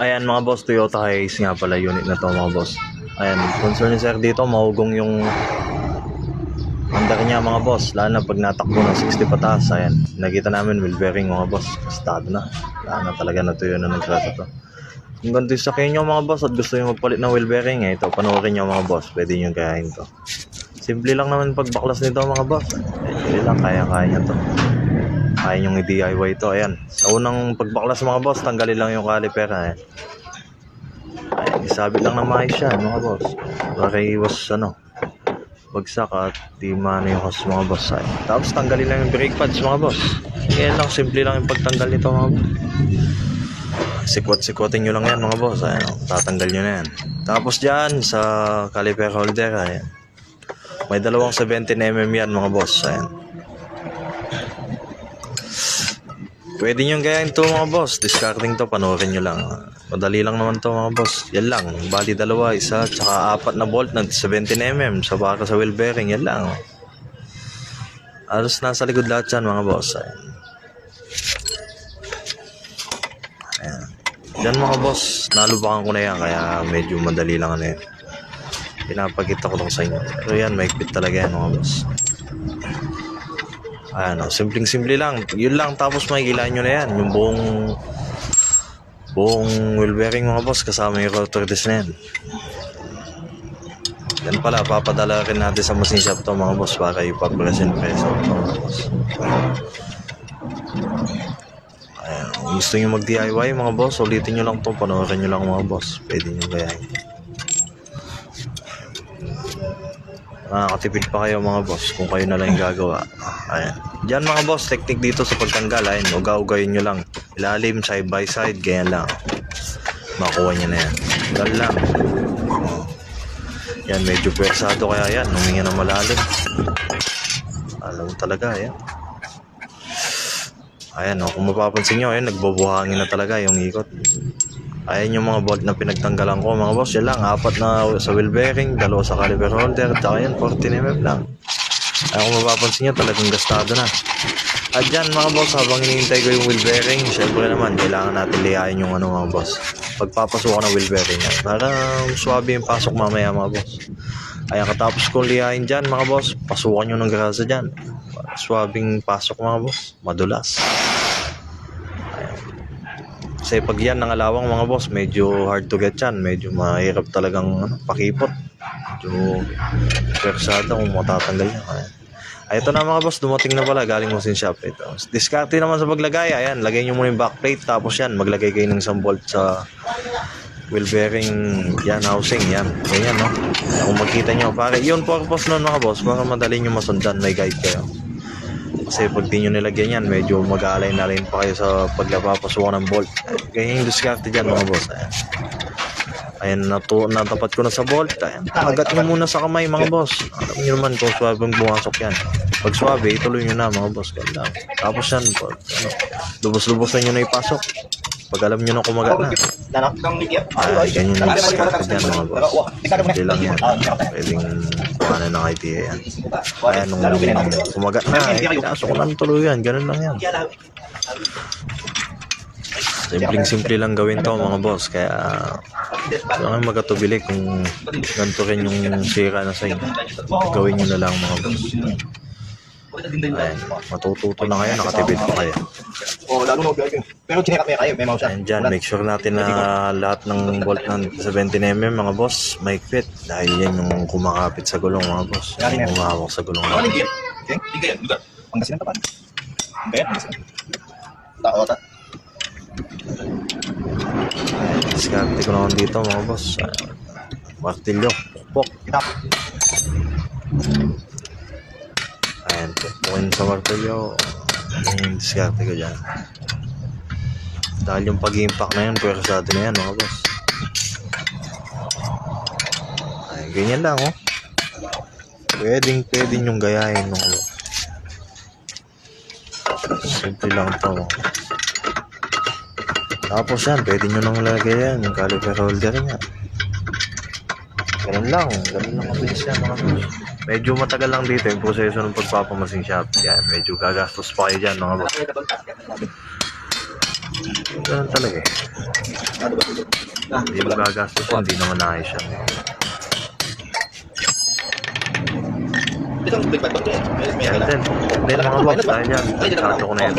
Ayan mga boss, Toyota Hiace nga pala unit na to mga boss. Ayan, concern ni sir dito, mahugong yung under niya mga boss. Lalo na pag natakbo ng 60 pataas. Ayan, nakita namin wheel bearing mga boss. Estado na. Wala na talaga na tuyo na nagkrasa to. Kung ganito yung sakyan nyo mga boss at gusto nyo magpalit ng wheel bearing, ito, panoorin nyo mga boss. Pwede nyo gayahin to. Simple lang naman pagbaklas nito mga boss. Simple lang, kaya-kaya nyo to. Kaya nyo i-DIY to. Ayan, sa unang pagbaklas mga boss, tanggalin lang yung caliper. Ayan. Ayan, isabit lang na maayos yan mga boss. Para iwas bagsak at di mano yung host mga boss. Ayan. Tapos tanggalin lang yung brake pads mga boss. Ayan lang, simple lang yung pagtanggal nito mga boss. Sikwat-sikwatin nyo lang yan mga boss. Ayan, tatanggal nyo na yan. Tapos dyan sa caliper holder, ayan, may dalawang 17mm yan mga boss. Ayan. Pwede nyo gayahin to mga boss. Discarding to, panoorin nyo lang. Madali lang naman to mga boss. Yan lang, bali dalawa, isa, tsaka 4 na bolt na 17mm sa baka sa wheel bearing. Yan lang. Alos nasa likod lahat yan mga boss. Ayan. Ayan. Yan mga boss, nalubakan ko na yan kaya medyo madali lang yan. Pinapakita ko lang sa inyo. Pero yan, maikpit talaga yan mga boss. Ayan, simpleng-simple lang. Yun lang, tapos makikilaan nyo na yan. Yung buong wheel bearing mga boss, kasama yung rotor disc na yan. Yan pala, papadala rin natin sa machine shop to mga boss para ipag-present peso mga boss. Ayan, kung gusto nyo mag-DIY mga boss, ulitin nyo lang to, panoorin nyo lang mga boss. Pwede nyo gayahin. Nakakatipid pa kayo mga boss kung kayo na lang yung gagawa. Ayan. Diyan mga boss, technique dito sa pagtanggal. Ayan, uga-ugayin nyo lang. Ilalim, side by side, ganyan lang. Makuha nyo na yan. Ganyan lang. Yan, medyo pwersado kaya yan. Huminga na malalim. Alam mo talaga, ayan. Ayan, kung mapapansin nyo, ayan, nagbubuhangin na talaga yung ikot. Ayan yung mga bolt na pinagtanggalan ko mga boss. Yan lang, 4 na sa wheel bearing, 2 sa caliper holder, tsaka yan 14mm lang. Ayan, kung mapapansin nyo, talagang gastado na. At dyan mga boss, habang hinihintay ko yung wheel bearing, syempre naman kailangan natin liyain yung mga boss, pagpapasukan ng wheel bearing yan para swabe yung pasok mamaya mga boss. Ayan, katapos kong liyain dyan mga boss, pasukan nyo ng grasa dyan para swabing pasok mga boss, madulas. Kasi pag yan nangalawang mga boss, medyo hard to get yan. Medyo mahirap talagang pakipot. Medyo persada kung matatanggal yan. Ay, ito na mga boss, dumating na pala galing machine shop. Ito, diskarte naman sa paglagay. Ayan, lagay nyo muna yung backplate. Tapos yan, maglagay kayo ng isang bolt sa wheel bearing. Yan, housing. Yan, ganyan no. Kung makita nyo, pare, yun purpose nun mga boss, para madali nyo masundan, may guide kayo. Kasi pag di nyo nilagyan yan, medyo mag-aalay na rin pa kayo sa paglapapasukan ng bolt. Ganyan yung diskarte dyan mga boss. Ayan, natapat ko na sa bolt. Ayan, agat nyo muna sa kamay mga boss. Alam nyo naman kung swabing bumasok yan. Pag swabe, ituloy nyo na mga boss. Ganda. Tapos yan, lubos-lubosan nyo na ipasok. Pag alam nyo na kumagat na. Ay, ganyan yung diskarte dyan mga boss. Hindi lang yan. Pwedeng ano ng idea yan. Ayan, nung kumagat na, pinasok ko lang tuloy yan. Ganun lang yan. Simpleng-simple lang gawin to mga boss. Kaya kailangan magkatubili kung ganito rin yung sira na sa inyo. Gawin nyo na lang mga boss. Ayan, matututo na kayo, nakatipid pa kayo. Pero chinekat mo kayo, may mouse. Ayan dyan, make sure natin na lahat ng bolt ng 17mm mga boss, maikpit. Dahil yan yung kumakapit sa gulong mga boss. Yung kumahawak sa gulong mga boss. Okay, tiga yan, lugar. Pangasinan pa ba? Bayan, pangasinan. Taota. Diskarte ko naman dito mga boss. Martilyo, pukpok. Ayan, pukpokin sa martilyo. Ayan yung diskarte ko dyan. Dahil yung pag-impact na yun, pwersado na yan mga boss. Ay, ganyan lang oh. Pwedeng yung gayahin mga boss. Simple lang ito. Tapos yan, pwede nyo nang lagay yan, yung caliper holder niya. Ganun lang mabilis yan mga boss. Medyo matagal lang dito yung proseso ng pagpapamasing shop. Yan, medyo gagastos pa kayo dyan mga boss. Ganun talaga eh. Ano ba? Hindi mo gagastos yun, hindi naman naayos siya. Isang big bag ba? May Yan din. Then mga boss, dahil yan, nagsato ko na yan.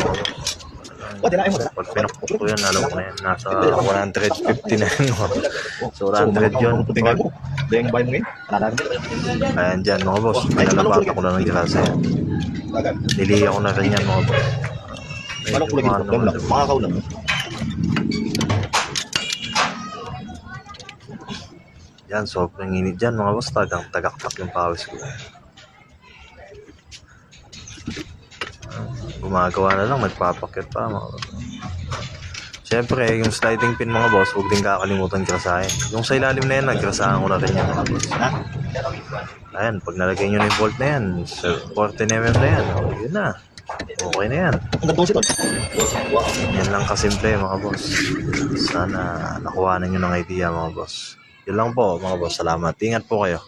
Oh, dinain mo na. Pag pinakpok ko yan, alam ko na yan. Nasa 150 na yan. So 100 yun. Dahil bayan mo ngayon. Ayan dyan mga boss. Pinalabata ko na ng grasa yan. Niliya ko na rin yan mga boss. Anong kulay Medyo dito? Ganun lang. Makakaw lang. Yan, sobrang init dyan mga boss. Tagaktak yung pawis ko. Gumagawa na lang, nagpapakit pa mga boss. Siyempre, yung sliding pin mga boss, huwag din kakalimutan grasahin. Yung sa ilalim na yan, naggrasahan ko na rin yan mga boss. Ayan, pag nalagay nyo na yung bolt na yan, 14mm na yan, yun na. Okay na yan. Hanggang 12 ton. Wow. Yan lang kasimple mga boss. Sana nakuha na nyo ng idea mga boss. Yun lang po mga boss. Salamat. Ingat po kayo.